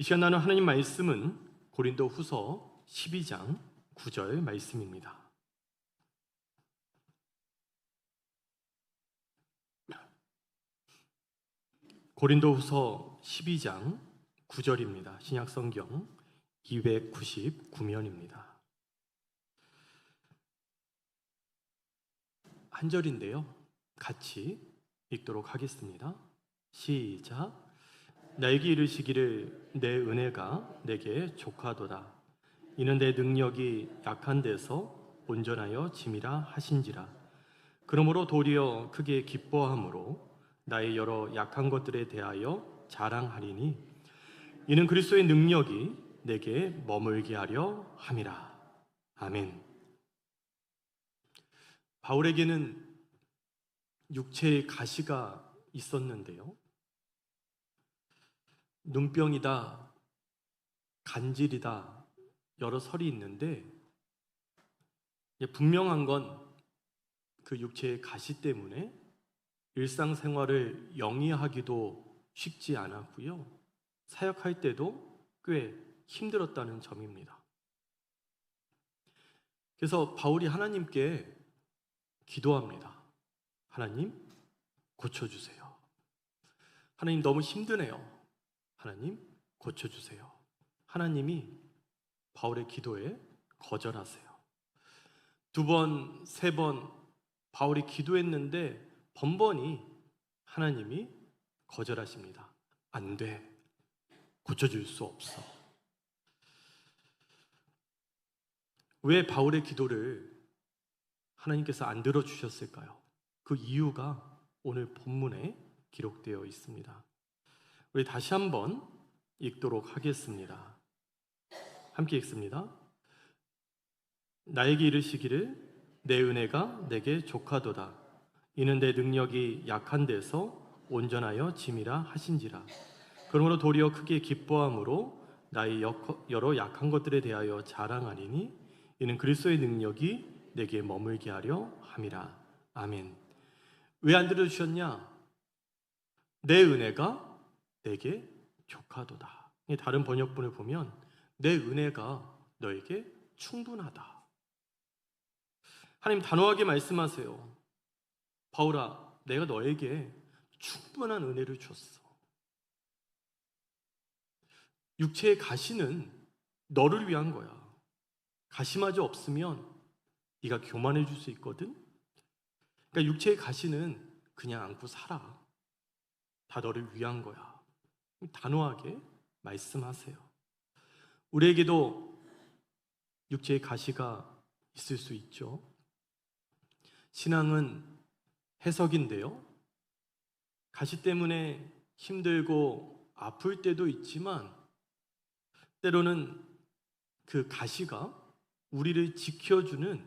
이 시간 나눈 하나님 말씀은 고린도후서 12장 9절 말씀입니다. 고린도후서 12장 9절입니다. 신약성경 299면입니다. 한 절인데요. 같이 읽도록 하겠습니다. 시작. 나에게 이르시기를 내 은혜가 내게 족하도다. 이는 내 능력이 약한 데서 온전하여 짐이라 하신지라. 그러므로 도리어 크게 기뻐함으로 나의 여러 약한 것들에 대하여 자랑하리니 이는 그리스도의 능력이 내게 머물게 하려 함이라. 아멘. 바울에게는 육체의 가시가 있었는데요. 눈병이다, 간질이다, 여러 설이 있는데 분명한 건 그 육체의 가시 때문에 일상생활을 영위하기도 쉽지 않았고요. 사역할 때도 꽤 힘들었다는 점입니다. 그래서 바울이 하나님께 기도합니다. 하나님, 고쳐주세요. 하나님, 너무 힘드네요. 하나님, 고쳐주세요. 하나님이 바울의 기도에 거절하세요. 2번, 3번 바울이 기도했는데 번번이 하나님이 거절하십니다. 안 돼. 고쳐줄 수 없어. 왜 바울의 기도를 하나님께서 안 들어주셨을까요? 그 이유가 오늘 본문에 기록되어 있습니다. 우리 다시 한번 읽도록 하겠습니다. 함께 읽습니다. 나에게 이르시기를 내 은혜가 내게 족하도다. 이는 내 능력이 약한 데서 온전하여 짐이라 하신지라. 그러므로 도리어 크게 기뻐함으로 나의 여러 약한 것들에 대하여 자랑하리니 이는 그리스도의 능력이 내게 머물게 하려 함이라. 아멘. 왜 안 들어주셨냐? 내 은혜가 내게 족하도다. 다른 번역본을 보면 내 은혜가 너에게 충분하다. 하나님 단호하게 말씀하세요. 바울아, 내가 너에게 충분한 은혜를 줬어. 육체의 가시는 너를 위한 거야. 가시마저 없으면 네가 교만해질 수 있거든. 그러니까 육체의 가시는 그냥 안고 살아. 다 너를 위한 거야. 단호하게 말씀하세요. 우리에게도 육체의 가시가 있을 수 있죠. 신앙은 해석인데요. 가시 때문에 힘들고 아플 때도 있지만 때로는 그 가시가 우리를 지켜주는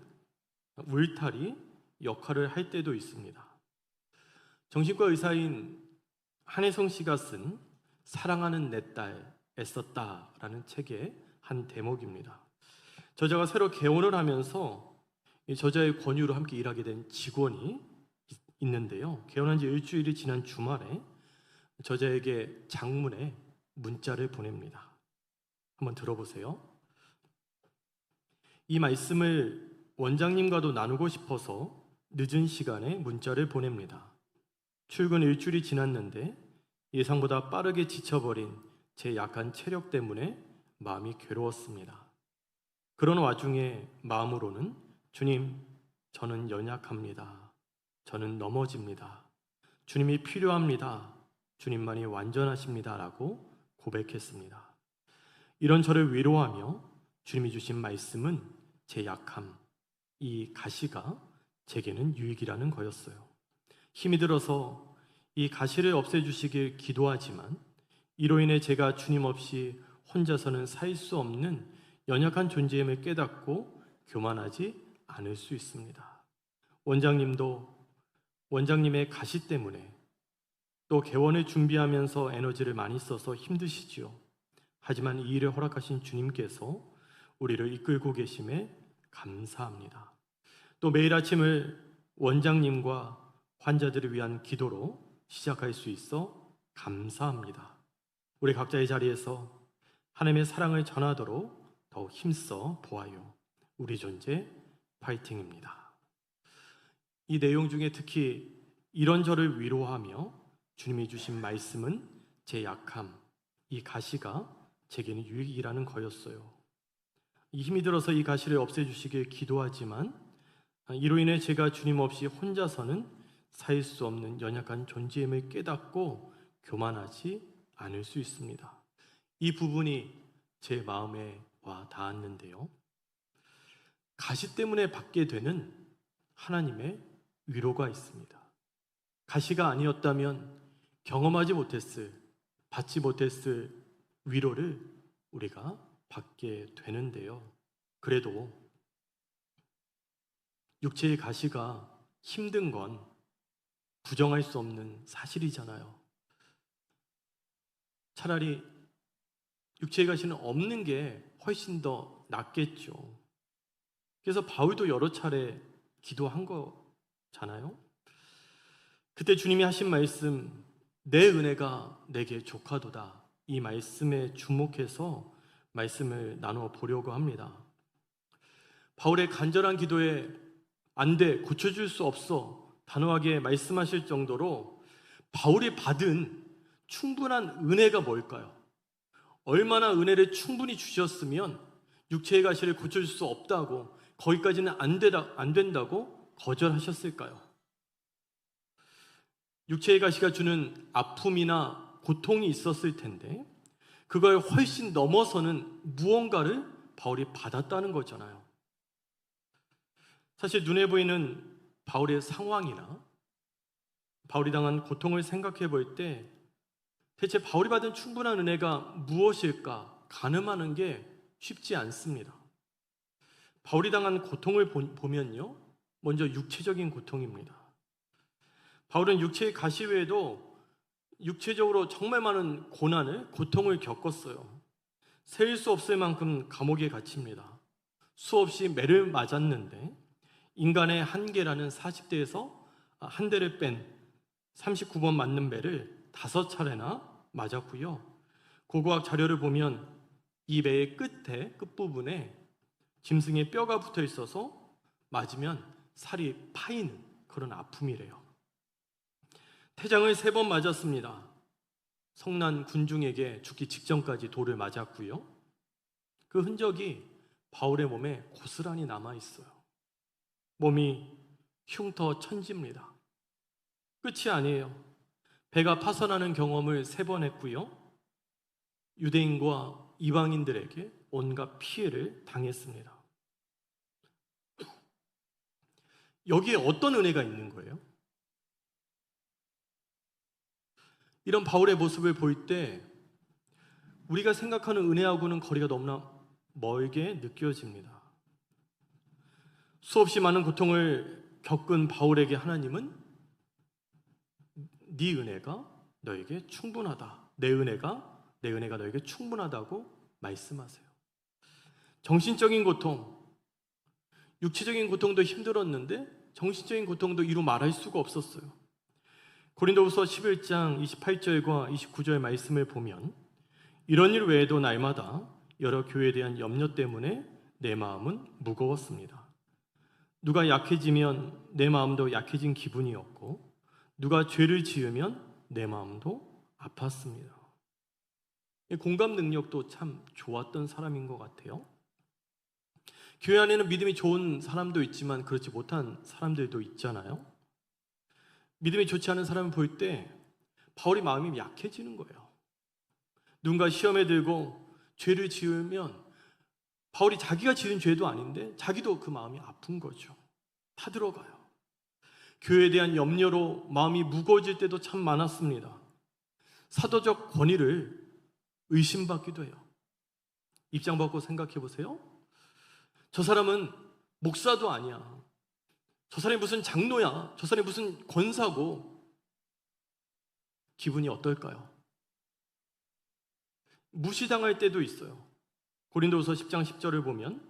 울타리 역할을 할 때도 있습니다. 정신과 의사인 한혜성 씨가 쓴 사랑하는 내 딸 애썼다라는 책의 한 대목입니다. 저자가 새로 개원을 하면서 이 저자의 권유로 함께 일하게 된 직원이 있는데요. 개원한 지 일주일이 지난 주말에 저자에게 장문의 문자를 보냅니다. 한번 들어보세요. 이 말씀을 원장님과도 나누고 싶어서 늦은 시간에 문자를 보냅니다. 출근 일주일이 지났는데 예상보다 빠르게 지쳐버린 제 약한 체력 때문에 마음이 괴로웠습니다. 그런 와중에 마음으로는 주님, 저는 연약합니다. 저는 넘어집니다. 주님이 필요합니다. 주님만이 완전하십니다. 라고 고백했습니다. 이런 저를 위로하며 주님이 주신 말씀은 제 약함, 이 가시가 제게는 유익이라는 거였어요. 힘이 들어서 이 가시를 없애주시길 기도하지만 이로 인해 제가 주님 없이 혼자서는 살 수 없는 연약한 존재임을 깨닫고 교만하지 않을 수 있습니다. 원장님도 원장님의 가시 때문에 또 개원을 준비하면서 에너지를 많이 써서 힘드시지요. 하지만 이 일을 허락하신 주님께서 우리를 이끌고 계심에 감사합니다. 또 매일 아침을 원장님과 환자들을 위한 기도로 시작할 수 있어 감사합니다. 우리 각자의 자리에서 하나님의 사랑을 전하도록 더욱 힘써 보아요. 우리 존재 파이팅입니다. 이 내용 중에 특히 이런 저를 위로하며 주님이 주신 말씀은 제 약함, 이 가시가 제게는 유익이라는 거였어요. 이 힘이 들어서 이 가시를 없애주시길 기도하지만 이로 인해 제가 주님 없이 혼자서는 살 수 없는 연약한 존재임을 깨닫고 교만하지 않을 수 있습니다. 이 부분이 제 마음에 와 닿았는데요. 가시 때문에 받게 되는 하나님의 위로가 있습니다. 가시가 아니었다면 경험하지 못했을, 받지 못했을 위로를 우리가 받게 되는데요. 그래도 육체의 가시가 힘든 건 부정할 수 없는 사실이잖아요. 차라리 육체의 가시는 없는 게 훨씬 더 낫겠죠. 그래서 바울도 여러 차례 기도한 거잖아요. 그때 주님이 하신 말씀, 내 은혜가 내게 족하도다, 이 말씀에 주목해서 말씀을 나누어 보려고 합니다. 바울의 간절한 기도에 안 돼, 고쳐줄 수 없어 단호하게 말씀하실 정도로 바울이 받은 충분한 은혜가 뭘까요? 얼마나 은혜를 충분히 주셨으면 육체의 가시를 고쳐줄 수 없다고, 거기까지는 안 된다고 거절하셨을까요? 육체의 가시가 주는 아픔이나 고통이 있었을 텐데 그걸 훨씬 넘어서는 무언가를 바울이 받았다는 거잖아요. 사실 눈에 보이는 바울의 상황이나 바울이 당한 고통을 생각해 볼 때 대체 바울이 받은 충분한 은혜가 무엇일까 가늠하는 게 쉽지 않습니다. 바울이 당한 고통을 보면요, 먼저 육체적인 고통입니다. 바울은 육체의 가시 외에도 육체적으로 정말 많은 고통을 겪었어요. 셀 수 없을 만큼 감옥에 갇힙니다. 수없이 매를 맞았는데 인간의 한계라는 40대에서 한 대를 뺀 39번 맞는 매를 5차례나 맞았고요. 고고학 자료를 보면 이 매의 끝부분에 짐승의 뼈가 붙어 있어서 맞으면 살이 파이는 그런 아픔이래요. 태장을 3번 맞았습니다. 성난 군중에게 죽기 직전까지 돌을 맞았고요. 그 흔적이 바울의 몸에 고스란히 남아있어요. 몸이 흉터 천지입니다. 끝이 아니에요. 배가 파선하는 경험을 3번 했고요. 유대인과 이방인들에게 온갖 피해를 당했습니다. 여기에 어떤 은혜가 있는 거예요? 이런 바울의 모습을 볼 때 우리가 생각하는 은혜하고는 거리가 너무나 멀게 느껴집니다. 수없이 많은 고통을 겪은 바울에게 하나님은 네 은혜가 너에게 충분하다, 내 은혜가 너에게 충분하다고 말씀하세요. 정신적인 고통, 육체적인 고통도 힘들었는데 정신적인 고통도 이루 말할 수가 없었어요. 고린도후서 11장 28절과 29절 말씀을 보면 이런 일 외에도 날마다 여러 교회에 대한 염려 때문에 내 마음은 무거웠습니다. 누가 약해지면 내 마음도 약해진 기분이었고 누가 죄를 지으면 내 마음도 아팠습니다. 공감 능력도 참 좋았던 사람인 것 같아요. 교회 안에는 믿음이 좋은 사람도 있지만 그렇지 못한 사람들도 있잖아요. 믿음이 좋지 않은 사람을 볼 때 바울이 마음이 약해지는 거예요. 누군가 시험에 들고 죄를 지으면 바울이 자기가 지은 죄도 아닌데 자기도 그 마음이 아픈 거죠. 타들어가요. 교회에 대한 염려로 마음이 무거워질 때도 참 많았습니다. 사도적 권위를 의심받기도 해요. 입장 바꿔 생각해 보세요. 저 사람은 목사도 아니야. 저 사람이 무슨 장로야. 저 사람이 무슨 권사고. 기분이 어떨까요? 무시당할 때도 있어요. 고린도후서 10장 10절을 보면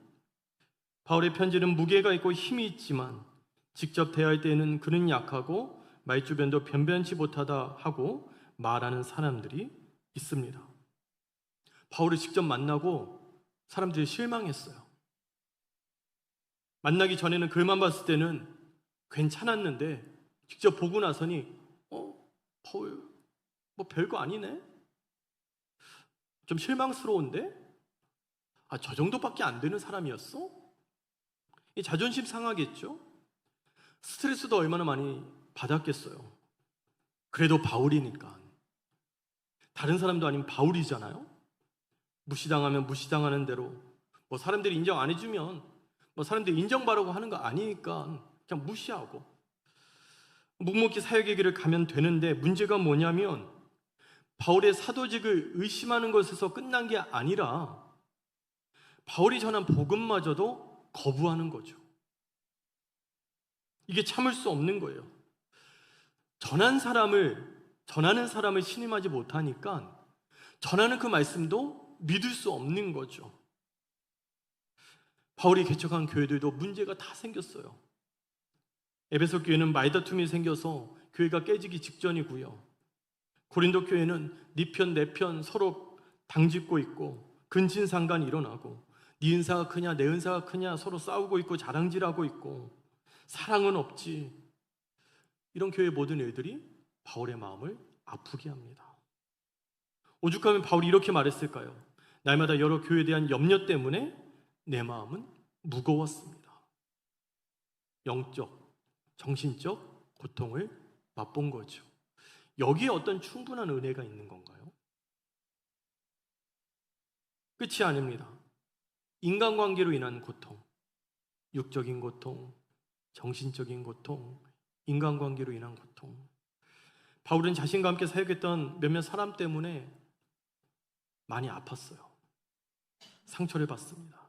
바울의 편지는 무게가 있고 힘이 있지만 직접 대할 때에는 그는 약하고 말주변도 변변치 못하다 하고 말하는 사람들이 있습니다. 바울을 직접 만나고 사람들이 실망했어요. 만나기 전에는 글만 봤을 때는 괜찮았는데 직접 보고 나서니 바울 뭐 별거 아니네? 좀 실망스러운데? 저 정도밖에 안 되는 사람이었어? 이 자존심 상하겠죠? 스트레스도 얼마나 많이 받았겠어요. 그래도 바울이니까. 다른 사람도 아니면 바울이잖아요. 무시당하면 무시당하는 대로, 뭐 사람들이 인정 안 해주면 뭐 사람들이 인정받으라고 하는 거 아니니까 그냥 무시하고 묵묵히 사역의 길을 가면 되는데, 문제가 뭐냐면 바울의 사도직을 의심하는 것에서 끝난 게 아니라 바울이 전한 복음마저도 거부하는 거죠. 이게 참을 수 없는 거예요. 전하는 사람을 신임하지 못하니까 전하는 그 말씀도 믿을 수 없는 거죠. 바울이 개척한 교회들도 문제가 다 생겼어요. 에베소 교회는 말다툼이 생겨서 교회가 깨지기 직전이고요. 고린도 교회는 네 편 내 편 서로 당짓고 있고 근친상간이 일어나고, 네 은사가 크냐 내 은사가 크냐 서로 싸우고 있고 자랑질하고 있고 사랑은 없지. 이런 교회 모든 일들이 바울의 마음을 아프게 합니다. 오죽하면 바울이 이렇게 말했을까요? 날마다 여러 교회에 대한 염려 때문에 내 마음은 무거웠습니다. 영적, 정신적 고통을 맛본 거죠. 여기에 어떤 충분한 은혜가 있는 건가요? 끝이 아닙니다. 인간관계로 인한 고통, 육적인 고통, 정신적인 고통, 인간관계로 인한 고통. 바울은 자신과 함께 사역했던 몇몇 사람 때문에 많이 아팠어요. 상처를 받습니다.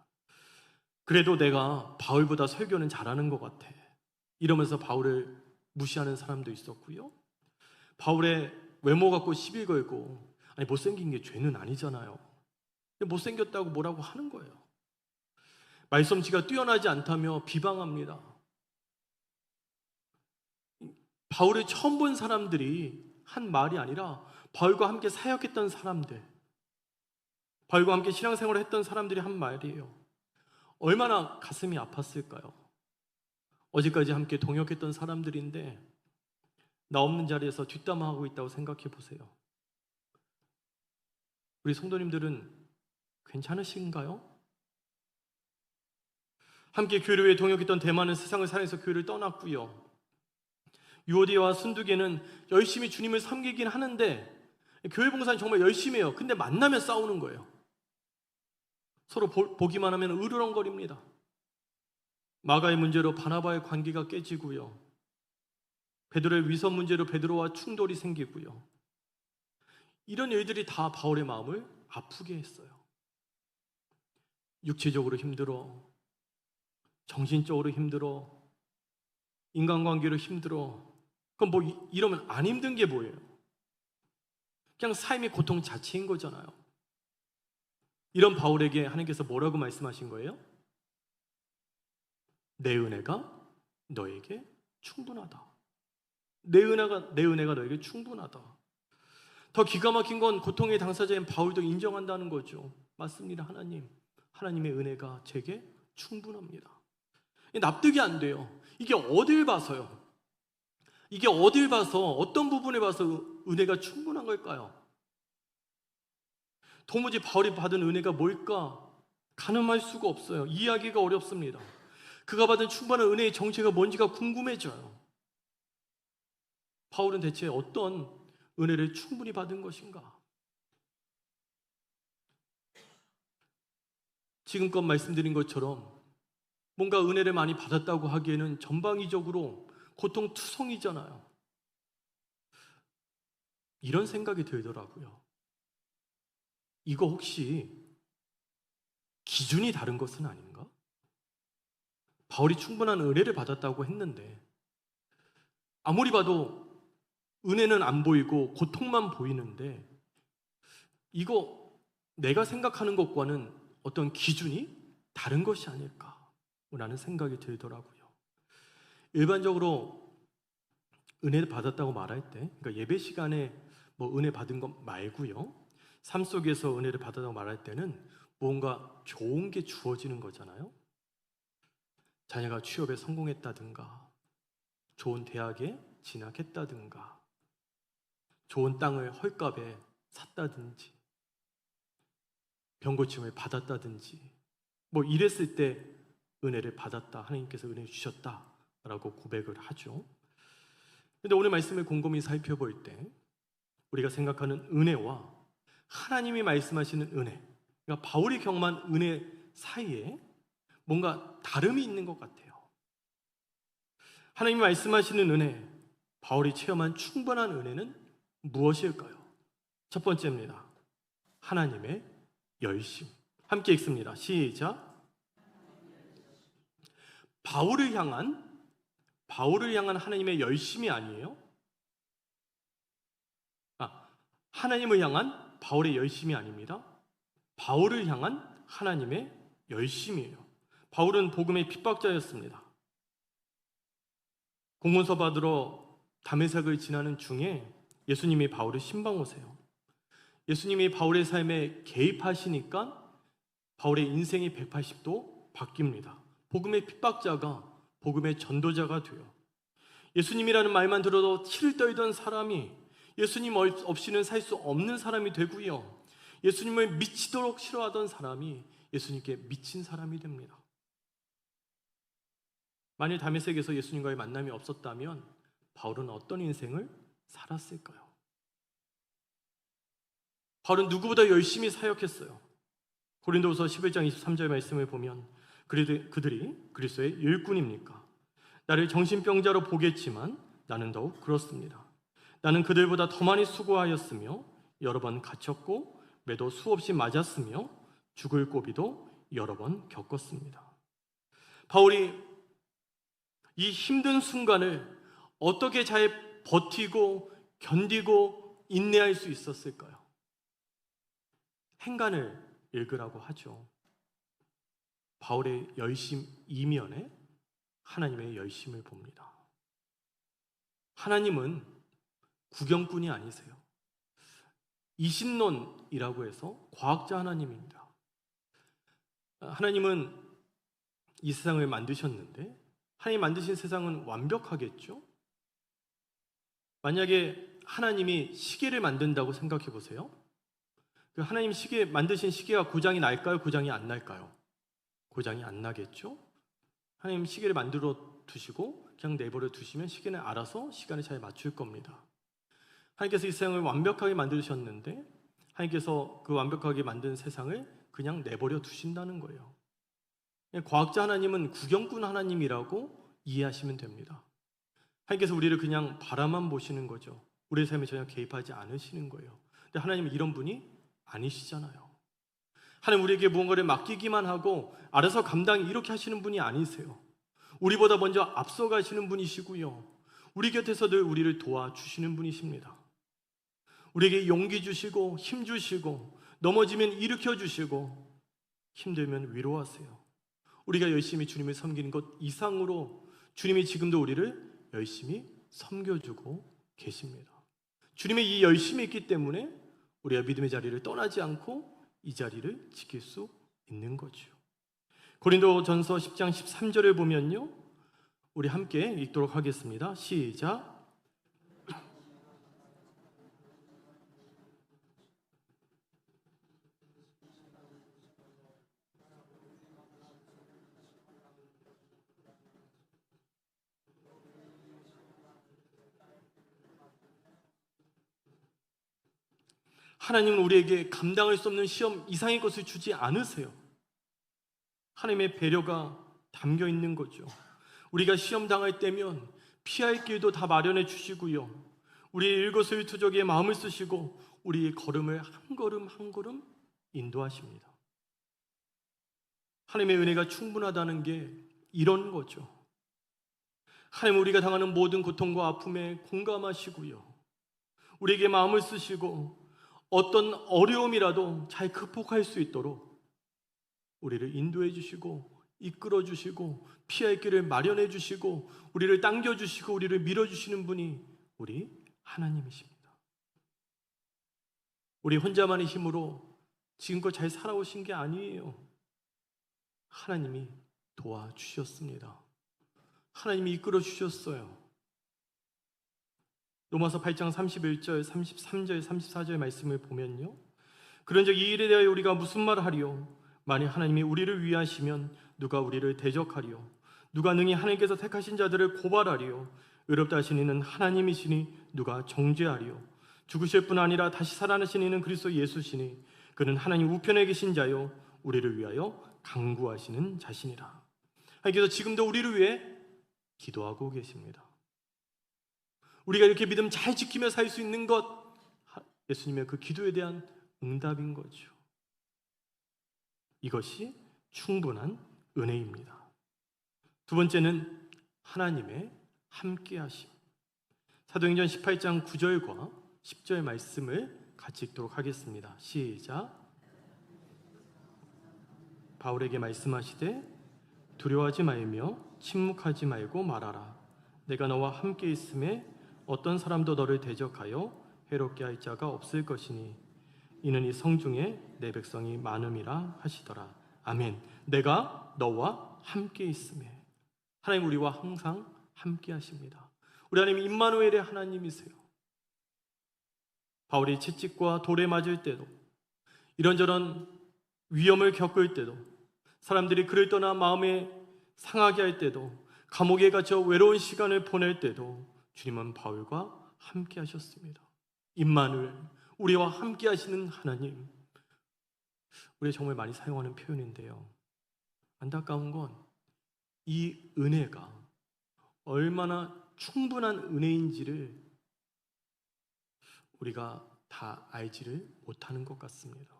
그래도 내가 바울보다 설교는 잘하는 것 같아, 이러면서 바울을 무시하는 사람도 있었고요. 바울의 외모 갖고 시비 걸고, 아니 못생긴 게 죄는 아니잖아요. 못생겼다고 뭐라고 하는 거예요. 말솜씨가 뛰어나지 않다며 비방합니다. 바울을 처음 본 사람들이 한 말이 아니라 바울과 함께 사역했던 사람들, 바울과 함께 신앙생활을 했던 사람들이 한 말이에요. 얼마나 가슴이 아팠을까요? 어제까지 함께 동역했던 사람들인데 나 없는 자리에서 뒷담화하고 있다고 생각해 보세요. 우리 성도님들은 괜찮으신가요? 함께 교회를 위해 동역했던 대만은 세상을 사랑해서 교회를 떠났고요. 유오디와 순두개는 열심히 주님을 섬기긴 하는데 교회 봉사는 정말 열심히 해요. 근데 만나면 싸우는 거예요. 서로 보기만 하면 으르렁거립니다. 마가의 문제로 바나바의 관계가 깨지고요. 베드로의 위선 문제로 베드로와 충돌이 생기고요. 이런 일들이 다 바울의 마음을 아프게 했어요. 육체적으로 힘들어, 정신적으로 힘들어, 인간관계로 힘들어. 그럼 뭐 이러면 안 힘든 게 뭐예요? 그냥 삶의 고통 자체인 거잖아요. 이런 바울에게 하나님께서 뭐라고 말씀하신 거예요? 내 은혜가 너에게 충분하다. 내 은혜가 너에게 충분하다. 더 기가 막힌 건 고통의 당사자인 바울도 인정한다는 거죠. 맞습니다, 하나님. 하나님의 은혜가 제게 충분합니다. 납득이 안 돼요. 이게 어딜 봐서요? 이게 어딜 봐서, 어떤 부분에 봐서 은혜가 충분한 걸까요? 도무지 바울이 받은 은혜가 뭘까? 가늠할 수가 없어요. 이해하기가 어렵습니다. 그가 받은 충분한 은혜의 정체가 뭔지가 궁금해져요. 바울은 대체 어떤 은혜를 충분히 받은 것인가? 지금껏 말씀드린 것처럼 뭔가 은혜를 많이 받았다고 하기에는 전방위적으로 고통투성이잖아요. 이런 생각이 들더라고요. 이거 혹시 기준이 다른 것은 아닌가? 바울이 충분한 은혜를 받았다고 했는데 아무리 봐도 은혜는 안 보이고 고통만 보이는데 이거 내가 생각하는 것과는 어떤 기준이 다른 것이 아닐까라는 생각이 들더라고요. 일반적으로 은혜를 받았다고 말할 때, 그러니까 예배 시간에 뭐 은혜 받은 것 말고요, 삶 속에서 은혜를 받았다고 말할 때는 무언가 좋은 게 주어지는 거잖아요. 자녀가 취업에 성공했다든가, 좋은 대학에 진학했다든가, 좋은 땅을 헐값에 샀다든지, 병고침을 받았다든지, 뭐 이랬을 때 은혜를 받았다, 하나님께서 은혜를 주셨다라고 고백을 하죠. 근데 오늘 말씀을 곰곰이 살펴볼 때 우리가 생각하는 은혜와 하나님이 말씀하시는 은혜, 그러니까 바울이 경험한 은혜 사이에 뭔가 다름이 있는 것 같아요. 하나님이 말씀하시는 은혜, 바울이 체험한 충분한 은혜는 무엇일까요? 첫 번째입니다. 하나님의 열심. 함께 읽습니다. 시작. 바울을 향한 하나님의 열심이 아니에요. 하나님을 향한 바울의 열심이 아닙니다. 바울을 향한 하나님의 열심이에요. 바울은 복음의 핍박자였습니다. 공문서 받으러 다메섹을 지나는 중에 예수님이 바울을 신방 오세요. 예수님이 바울의 삶에 개입하시니까 바울의 인생이 180도 바뀝니다. 복음의 핍박자가 복음의 전도자가 돼요. 예수님이라는 말만 들어도 치를 떨던 사람이 예수님 없이는 살 수 없는 사람이 되고요. 예수님을 미치도록 싫어하던 사람이 예수님께 미친 사람이 됩니다. 만일 다메섹에서 예수님과의 만남이 없었다면 바울은 어떤 인생을 살았을까요? 바울은 누구보다 열심히 사역했어요. 고린도후서 11장 23절 말씀을 보면 그들이 그리스도의 일꾼입니까? 나를 정신병자로 보겠지만 나는 더욱 그렇습니다. 나는 그들보다 더 많이 수고하였으며 여러 번 갇혔고 매도 수없이 맞았으며 죽을 고비도 여러 번 겪었습니다. 바울이 이 힘든 순간을 어떻게 잘 버티고 견디고 인내할 수 있었을까요? 행간을 읽으라고 하죠. 바울의 열심 이면에 하나님의 열심을 봅니다. 하나님은 구경꾼이 아니세요. 이신론이라고 해서 과학자 하나님입니다. 하나님은 이 세상을 만드셨는데 하나님 만드신 세상은 완벽하겠죠? 만약에 하나님이 시계를 만든다고 생각해 보세요. 그 하나님 만드신 시계가 고장이 날까요? 고장이 안 날까요? 고장이 안 나겠죠? 하나님 시계를 만들어 두시고 그냥 내버려 두시면 시계는 알아서 시간을 잘 맞출 겁니다. 하나님께서 이 세상을 완벽하게 만드셨는데 하나님께서 그 완벽하게 만든 세상을 그냥 내버려 두신다는 거예요. 과학자 하나님은 구경꾼 하나님이라고 이해하시면 됩니다. 하나님께서 우리를 그냥 바라만 보시는 거죠. 우리의 삶에 전혀 개입하지 않으시는 거예요. 근데 하나님은 이런 분이 아니시잖아요. 하나님 우리에게 무언가를 맡기기만 하고 알아서 감당 이렇게 하시는 분이 아니세요. 우리보다 먼저 앞서가시는 분이시고요. 우리 곁에서 늘 우리를 도와주시는 분이십니다. 우리에게 용기 주시고 힘 주시고 넘어지면 일으켜 주시고 힘들면 위로하세요. 우리가 열심히 주님을 섬기는 것 이상으로 주님이 지금도 우리를 열심히 섬겨주고 계십니다. 주님의 이 열심이 있기 때문에 우리가 믿음의 자리를 떠나지 않고 이 자리를 지킬 수 있는 거죠. 고린도전서 10장 13절을 보면요, 우리 함께 읽도록 하겠습니다. 시작. 하나님은 우리에게 감당할 수 없는 시험 이상의 것을 주지 않으세요. 하나님의 배려가 담겨 있는 거죠. 우리가 시험 당할 때면 피할 길도 다 마련해 주시고요. 우리의 일거수일투족에 마음을 쓰시고 우리의 걸음을 한 걸음 한 걸음 인도하십니다. 하나님의 은혜가 충분하다는 게 이런 거죠. 하나님 우리가 당하는 모든 고통과 아픔에 공감하시고요. 우리에게 마음을 쓰시고 어떤 어려움이라도 잘 극복할 수 있도록 우리를 인도해 주시고 이끌어 주시고 피할 길을 마련해 주시고 우리를 당겨 주시고 우리를 밀어 주시는 분이 우리 하나님이십니다. 우리 혼자만의 힘으로 지금껏 잘 살아오신 게 아니에요. 하나님이 도와주셨습니다. 하나님이 이끌어 주셨어요. 로마서 8장 31절, 33절, 34절 말씀을 보면요, 그런즉 이 일에 대하여 우리가 무슨 말을 하리요? 만일 하나님이 우리를 위하시면 누가 우리를 대적하리요? 누가 능히 하나님께서 택하신 자들을 고발하리요? 의롭다 하신 이는 하나님이시니 누가 정죄하리요? 죽으실 뿐 아니라 다시 살아나신 이는 그리스도 예수시니 그는 하나님 우편에 계신 자요 우리를 위하여 간구하시는 자신이라. 하나님께서 지금도 우리를 위해 기도하고 계십니다. 우리가 이렇게 믿음 잘 지키며 살 수 있는 것, 예수님의 그 기도에 대한 응답인 거죠. 이것이 충분한 은혜입니다. 두 번째는 하나님의 함께하심. 사도행전 18장 9절과 10절 말씀을 같이 읽도록 하겠습니다. 시작. 바울에게 말씀하시되 두려워하지 말며 침묵하지 말고 말하라. 내가 너와 함께 있음에 어떤 사람도 너를 대적하여 해롭게 할 자가 없을 것이니 이는 이 성중에 내 백성이 많음이라 하시더라. 아멘. 내가 너와 함께 있음에. 하나님 우리와 항상 함께 하십니다. 우리 하나님 임마누엘의 하나님이세요. 바울이 채찍과 돌에 맞을 때도, 이런저런 위험을 겪을 때도, 사람들이 그를 떠나 마음에 상하게 할 때도, 감옥에 갇혀 외로운 시간을 보낼 때도 주님은 바울과 함께 하셨습니다. 임마누엘, 우리와 함께 하시는 하나님. 우리가 정말 많이 사용하는 표현인데요, 안타까운 건 이 은혜가 얼마나 충분한 은혜인지를 우리가 다 알지를 못하는 것 같습니다.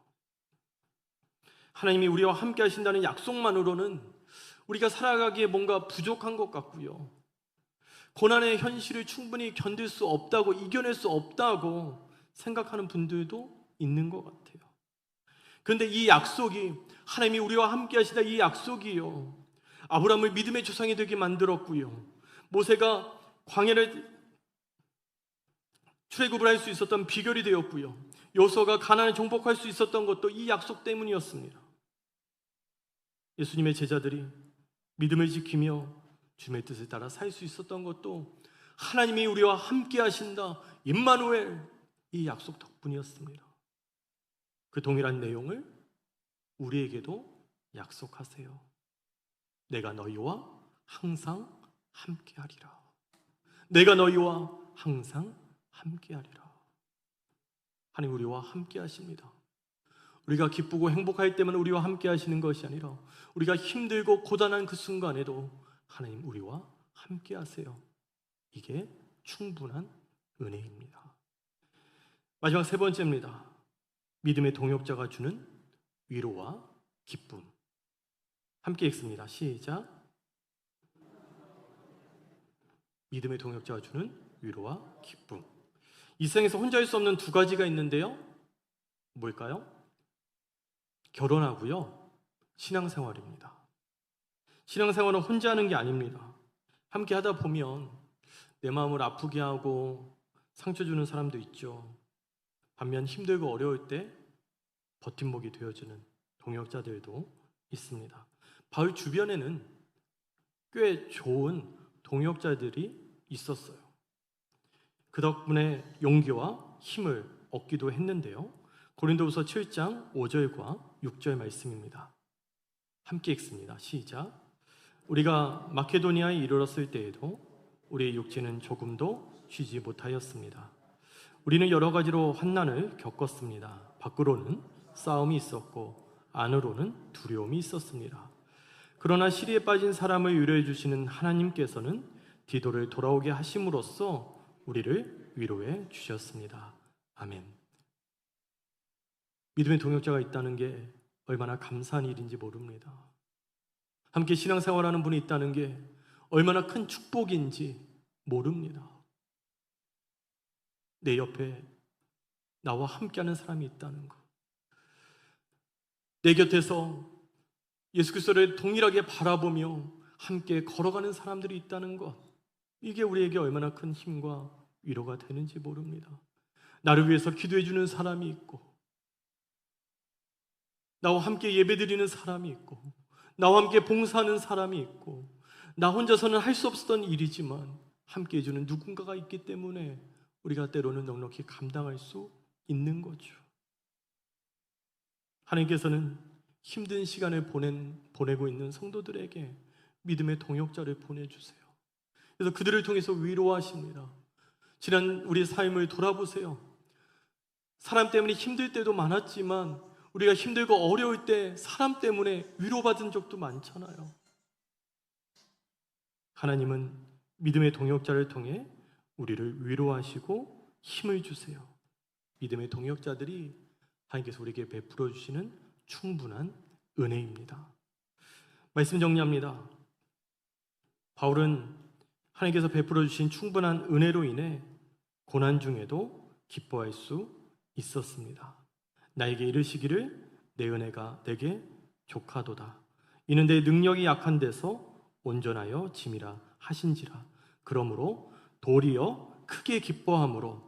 하나님이 우리와 함께 하신다는 약속만으로는 우리가 살아가기에 뭔가 부족한 것 같고요, 고난의 현실을 충분히 견딜 수 없다고, 이겨낼 수 없다고 생각하는 분들도 있는 것 같아요. 그런데 이 약속이, 하나님이 우리와 함께 하시다, 이 약속이요, 아브라함을 믿음의 조상이 되게 만들었고요, 모세가 광야를 출애굽을 할 수 있었던 비결이 되었고요, 여호수아가 가나안을 정복할 수 있었던 것도 이 약속 때문이었습니다. 예수님의 제자들이 믿음을 지키며 주님의 뜻을 따라 살 수 있었던 것도 하나님이 우리와 함께 하신다, 임마누엘, 이 약속 덕분이었습니다. 그 동일한 내용을 우리에게도 약속하세요. 내가 너희와 항상 함께하리라. 내가 너희와 항상 함께하리라. 하나님 우리와 함께하십니다. 우리가 기쁘고 행복할 때만 우리와 함께하시는 것이 아니라 우리가 힘들고 고단한 그 순간에도 하나님 우리와 함께하세요. 이게 충분한 은혜입니다. 마지막 세 번째입니다. 믿음의 동역자가 주는 위로와 기쁨. 함께 읽습니다. 시작. 믿음의 동역자가 주는 위로와 기쁨. 이 세상에서 혼자 할 수 없는 두 가지가 있는데요, 뭘까요? 결혼하고요, 신앙생활입니다. 신앙생활은 혼자 하는 게 아닙니다. 함께 하다 보면 내 마음을 아프게 하고 상처 주는 사람도 있죠. 반면 힘들고 어려울 때 버팀목이 되어주는 동역자들도 있습니다. 바울 주변에는 꽤 좋은 동역자들이 있었어요. 그 덕분에 용기와 힘을 얻기도 했는데요, 고린도후서 7장 5절과 6절 말씀입니다. 함께 읽습니다. 시작. 우리가 마케도니아에 이르렀을 때에도 우리의 육체는 조금도 쉬지 못하였습니다. 우리는 여러 가지로 환난을 겪었습니다. 밖으로는 싸움이 있었고 안으로는 두려움이 있었습니다. 그러나 시리에 빠진 사람을 위로해 주시는 하나님께서는 디도를 돌아오게 하심으로써 우리를 위로해 주셨습니다. 아멘. 믿음의 동역자가 있다는 게 얼마나 감사한 일인지 모릅니다. 함께 신앙생활하는 분이 있다는 게 얼마나 큰 축복인지 모릅니다. 내 옆에 나와 함께하는 사람이 있다는 것, 내 곁에서 예수 그리스도를 동일하게 바라보며 함께 걸어가는 사람들이 있다는 것, 이게 우리에게 얼마나 큰 힘과 위로가 되는지 모릅니다. 나를 위해서 기도해 주는 사람이 있고, 나와 함께 예배드리는 사람이 있고, 나와 함께 봉사하는 사람이 있고, 나 혼자서는 할 수 없었던 일이지만 함께 해주는 누군가가 있기 때문에 우리가 때로는 넉넉히 감당할 수 있는 거죠. 하나님께서는 힘든 시간을 보내고 있는 성도들에게 믿음의 동역자를 보내주세요. 그래서 그들을 통해서 위로하십니다. 지난 우리 삶을 돌아보세요. 사람 때문에 힘들 때도 많았지만 우리가 힘들고 어려울 때 사람 때문에 위로받은 적도 많잖아요. 하나님은 믿음의 동역자를 통해 우리를 위로하시고 힘을 주세요. 믿음의 동역자들이 하나님께서 우리에게 베풀어 주시는 충분한 은혜입니다. 말씀 정리합니다. 바울은 하나님께서 베풀어 주신 충분한 은혜로 인해 고난 중에도 기뻐할 수 있었습니다. 나에게 이르시기를 내 은혜가 내게 족하도다. 이는 내 능력이 약한 데서 온전하여 짐이라 하신지라. 그러므로 도리어 크게 기뻐함으로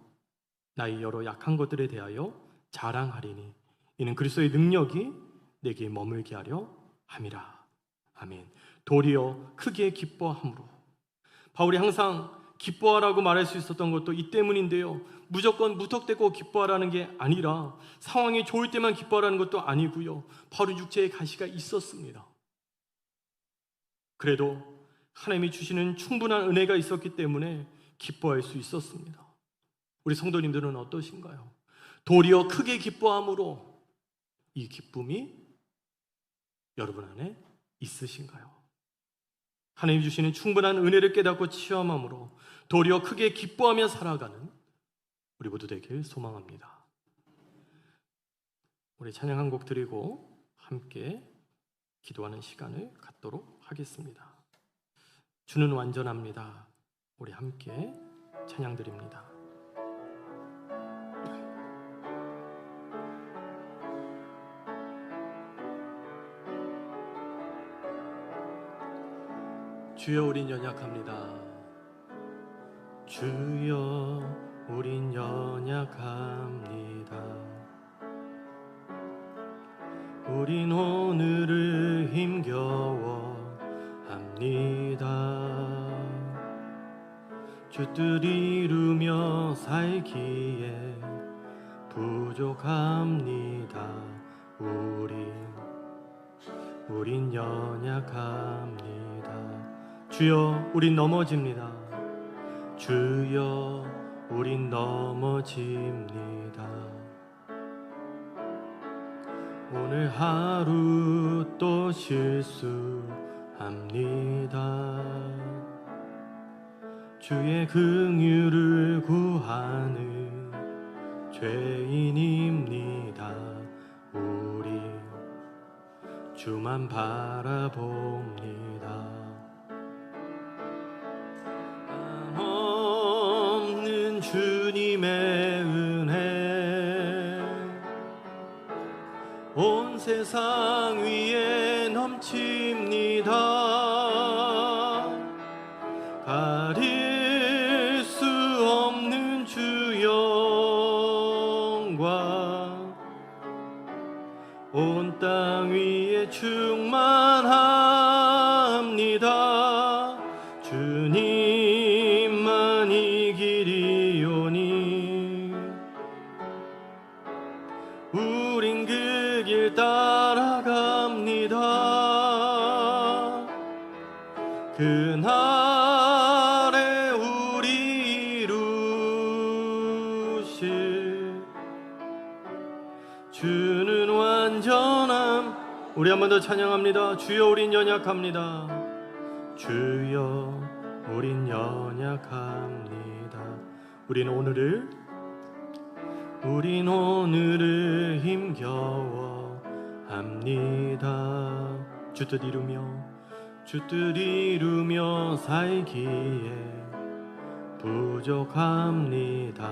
나의 여러 약한 것들에 대하여 자랑하리니 이는 그리스도의 능력이 내게 머물게 하려 함이라. 아멘. 도리어 크게 기뻐함으로. 바울이 항상 기뻐하라고 말할 수 있었던 것도 이 때문인데요. 무조건 무턱대고 기뻐하라는 게 아니라 상황이 좋을 때만 기뻐하라는 것도 아니고요. 바울은 육체의 가시가 있었습니다. 그래도 하나님이 주시는 충분한 은혜가 있었기 때문에 기뻐할 수 있었습니다. 우리 성도님들은 어떠신가요? 도리어 크게 기뻐함으로 이 기쁨이 여러분 안에 있으신가요? 하나님이 주시는 충분한 은혜를 깨닫고 체험함으로 도리어 크게 기뻐하며 살아가는 우리 모두 되길 소망합니다. 우리 찬양 한 곡 드리고 함께 기도하는 시간을 갖도록 하겠습니다. 주는 완전합니다. 우리 함께 찬양 드립니다. 주여 우린 연약합니다. 주여 우린 연약합니다. 우린 오늘을 힘겨워 합니다. 주 뜻 이루며 살기에 부족합니다. 우린 연약합니다. 주여 우린 넘어집니다. 주여 우린 넘어집니다. 오늘 하루 또 실수합니다. 주의 긍휼을 구하는 죄인입니다. 우리 주만 바라봅니다. 한없는 주님의 은혜 온 세상 위에 넘칩니다. 가릴 수 없는 주 영광 온 땅 위에 충만합니다. 주님만이 길이오니 우린 그 길 따라갑니다. 그날에 우리 이루실 주는 완전함. 우리 한 번 더 찬양합니다. 주여 우린 연약합니다. 주여 우린 연약합니다. 우린 오늘을 힘겨워 합니다. 주 뜻 이루며 살기에 부족합니다.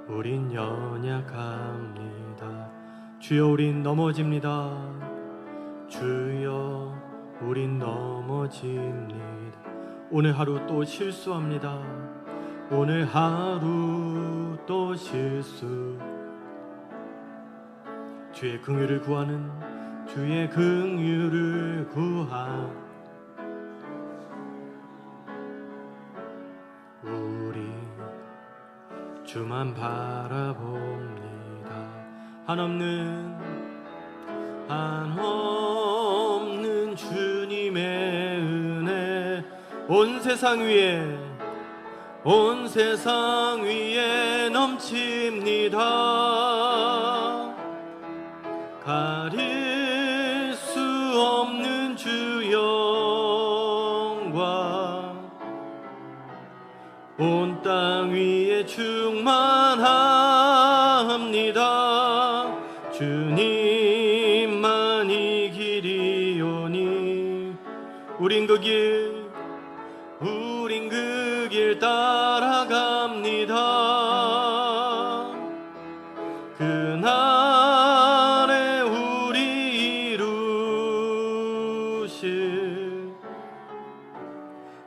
우린 연약합니다. 주여 우린 넘어집니다. 주여 우린 넘어집니다. 오늘 하루 또 실수합니다. 오늘 하루 또 실수. 주의 긍휼을 구하는 주의 긍휼을 우리 주만 바라봅니다. 한없는 주님의 은혜 온 세상 위에 넘칩니다. 가릴 수 없는 주 영광 온 땅 위에 충만합니다. 주님만이 길이오니 우린 그 길 따라갑니다. 그날에 우리 이루실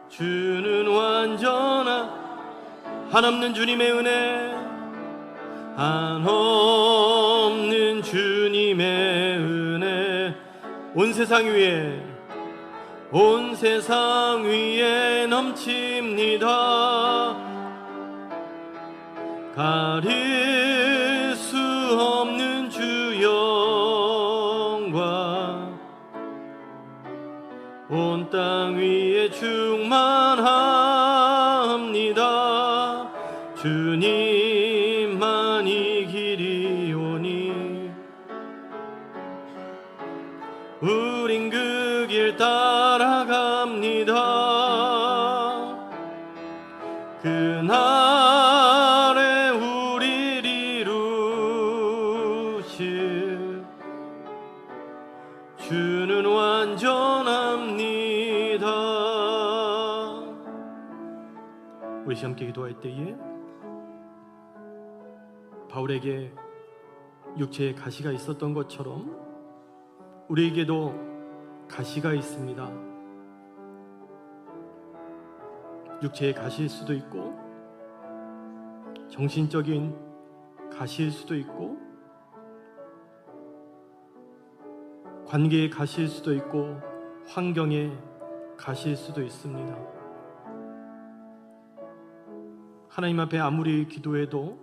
주는 완전한 한없는 주님의 은혜 한없는 주님의 은혜 온 세상 위에 넘칩니다. 가릴 수 없는 주 영광 온 땅 위에 충만합니다. 주님만이 길이오니 우린 그 길 따라갑니다. 그날에 우릴 이루실 주는 완전합니다. 우리 함께 기도할 때에 바울에게 육체에 가시가 있었던 것처럼 우리에게도 가시가 있습니다. 육체의 가시일 수도 있고 정신적인 가시일 수도 있고 관계의 가시일 수도 있고 환경의 가시일 수도 있습니다. 하나님 앞에 아무리 기도해도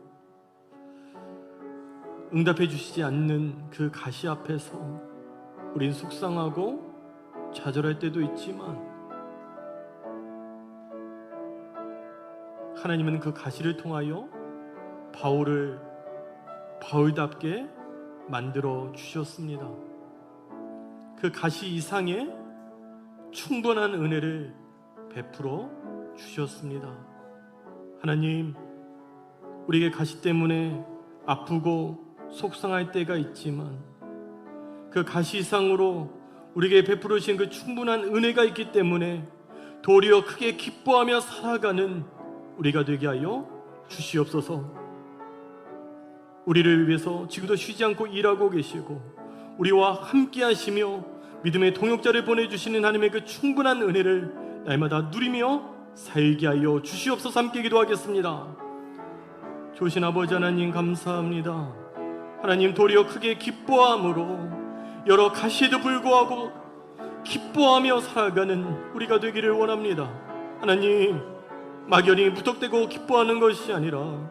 응답해 주시지 않는 그 가시 앞에서 우린 속상하고 좌절할 때도 있지만 하나님은 그 가시를 통하여 바울을 바울답게 만들어 주셨습니다. 그 가시 이상의 충분한 은혜를 베풀어 주셨습니다. 하나님, 우리에게 가시 때문에 아프고 속상할 때가 있지만 그 가시 이상으로 우리에게 베풀어 주신 그 충분한 은혜가 있기 때문에 도리어 크게 기뻐하며 살아가는 우리가 되게 하여 주시옵소서. 우리를 위해서 지금도 쉬지 않고 일하고 계시고 우리와 함께 하시며 믿음의 동역자를 보내주시는 하나님의 그 충분한 은혜를 날마다 누리며 살게 하여 주시옵소서. 함께 기도하겠습니다. 좋으신 아버지 하나님 감사합니다. 하나님, 도리어 크게 기뻐함으로 여러 가시에도 불구하고 기뻐하며 살아가는 우리가 되기를 원합니다. 하나님, 막연히 무턱대고 기뻐하는 것이 아니라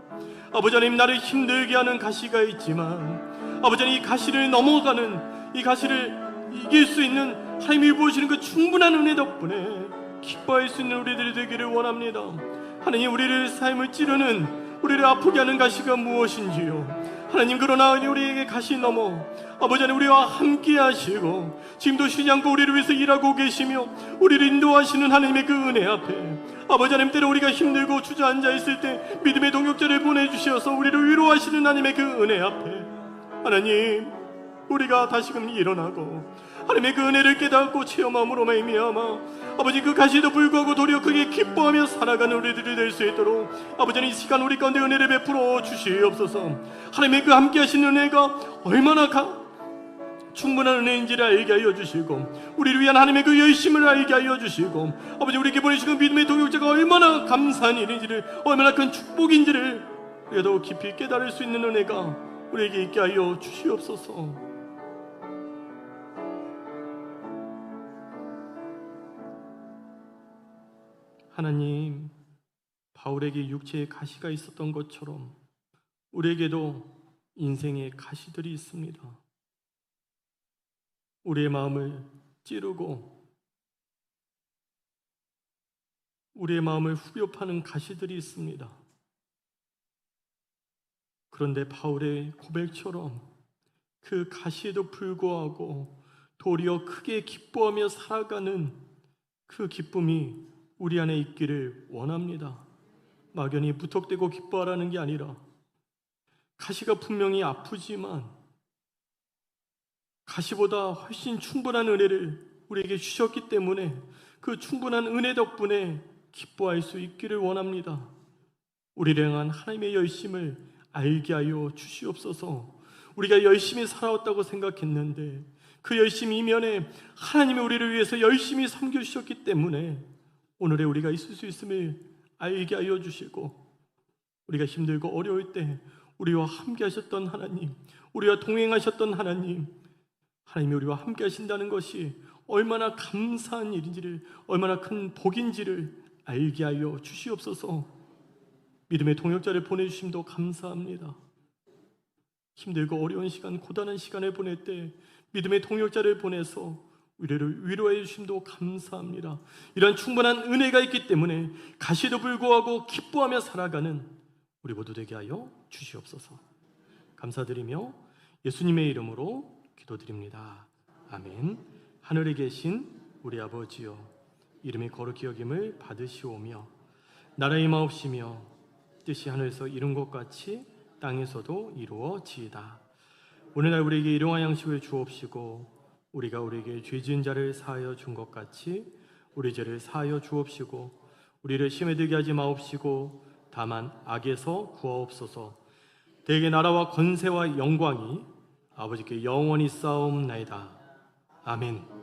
아버지 하나님, 나를 힘들게 하는 가시가 있지만 아버지 하나님, 이 가시를 넘어가는, 이 가시를 이길 수 있는 하나님이 부으시는 그 충분한 은혜 덕분에 기뻐할 수 있는 우리들이 되기를 원합니다. 하나님, 우리를 삶을 찌르는, 우리를 아프게 하는 가시가 무엇인지요. 하나님, 그러나 우리에게 가시 넘어 아버지 하나님 우리와 함께 하시고 지금도 쉬지 않고 우리를 위해서 일하고 계시며 우리를 인도하시는 하나님의 그 은혜 앞에 아버지 하나님, 때로 우리가 힘들고 주저앉아 있을 때 믿음의 동역자를 보내주셔서 우리를 위로하시는 하나님의 그 은혜 앞에 하나님, 우리가 다시금 일어나고 하나님의 그 은혜를 깨닫고 체험함으로 말미암아 아버지 그 가시에도 불구하고 도리어 크게 기뻐하며 살아가는 우리들이 될 수 있도록 아버지 이 시간 우리 가운데 은혜를 베풀어 주시옵소서. 하나님의 그 함께 하시는 은혜가 얼마나 충분한 은혜인지를 알게 하여 주시고 우리를 위한 하나님의 그 열심을 알게 하여 주시고 아버지 우리에게 보내주신 믿음의 동역자가 얼마나 감사한 일인지를, 얼마나 큰 축복인지를 우리가 더 깊이 깨달을 수 있는 은혜가 우리에게 있게 하여 주시옵소서. 하나님, 바울에게 육체의 가시가 있었던 것처럼 우리에게도 인생의 가시들이 있습니다. 우리의 마음을 찌르고 우리의 마음을 후벼 파는 가시들이 있습니다. 그런데 바울의 고백처럼 그 가시에도 불구하고 도리어 크게 기뻐하며 살아가는 그 기쁨이 우리 안에 있기를 원합니다. 막연히 무턱대고 기뻐하라는 게 아니라, 가시가 분명히 아프지만 가시보다 훨씬 충분한 은혜를 우리에게 주셨기 때문에 그 충분한 은혜 덕분에 기뻐할 수 있기를 원합니다. 우리를 향한 하나님의 열심을 알게 하여 주시옵소서. 우리가 열심히 살아왔다고 생각했는데 그 열심 이면에 하나님이 우리를 위해서 열심히 섬겨주셨기 때문에 오늘의 우리가 있을 수 있음을 알게 하여 주시고, 우리가 힘들고 어려울 때 우리와 함께 하셨던 하나님, 우리와 동행하셨던 하나님, 하나님이 우리와 함께 하신다는 것이 얼마나 감사한 일인지를, 얼마나 큰 복인지를 알게 하여 주시옵소서. 믿음의 동역자를 보내주심도 감사합니다. 힘들고 어려운 시간, 고단한 시간을 보낼 때 믿음의 동역자를 보내서 우리를 위로해 주심도 감사합니다. 이런 충분한 은혜가 있기 때문에 가시에도 불구하고 기뻐하며 살아가는 우리 모두 되게 하여 주시옵소서. 감사드리며 예수님의 이름으로 기도드립니다. 아멘. 하늘에 계신 우리 아버지여, 이름이 거룩히 여김을 받으시오며 나라의 임하옵시며 뜻이 하늘에서 이룬 것 같이 땅에서도 이루어지이다. 오늘날 우리에게 일용할 양식을 주옵시고 우리가 우리에게 죄 지은 자를 사하여 준 것 같이 우리 죄를 사하여 주옵시고 우리를 시험에 들게 하지 마옵시고 다만 악에서 구하옵소서. 대개 나라와 권세와 영광이 아버지께 영원히 쌓옵나이다. 아멘.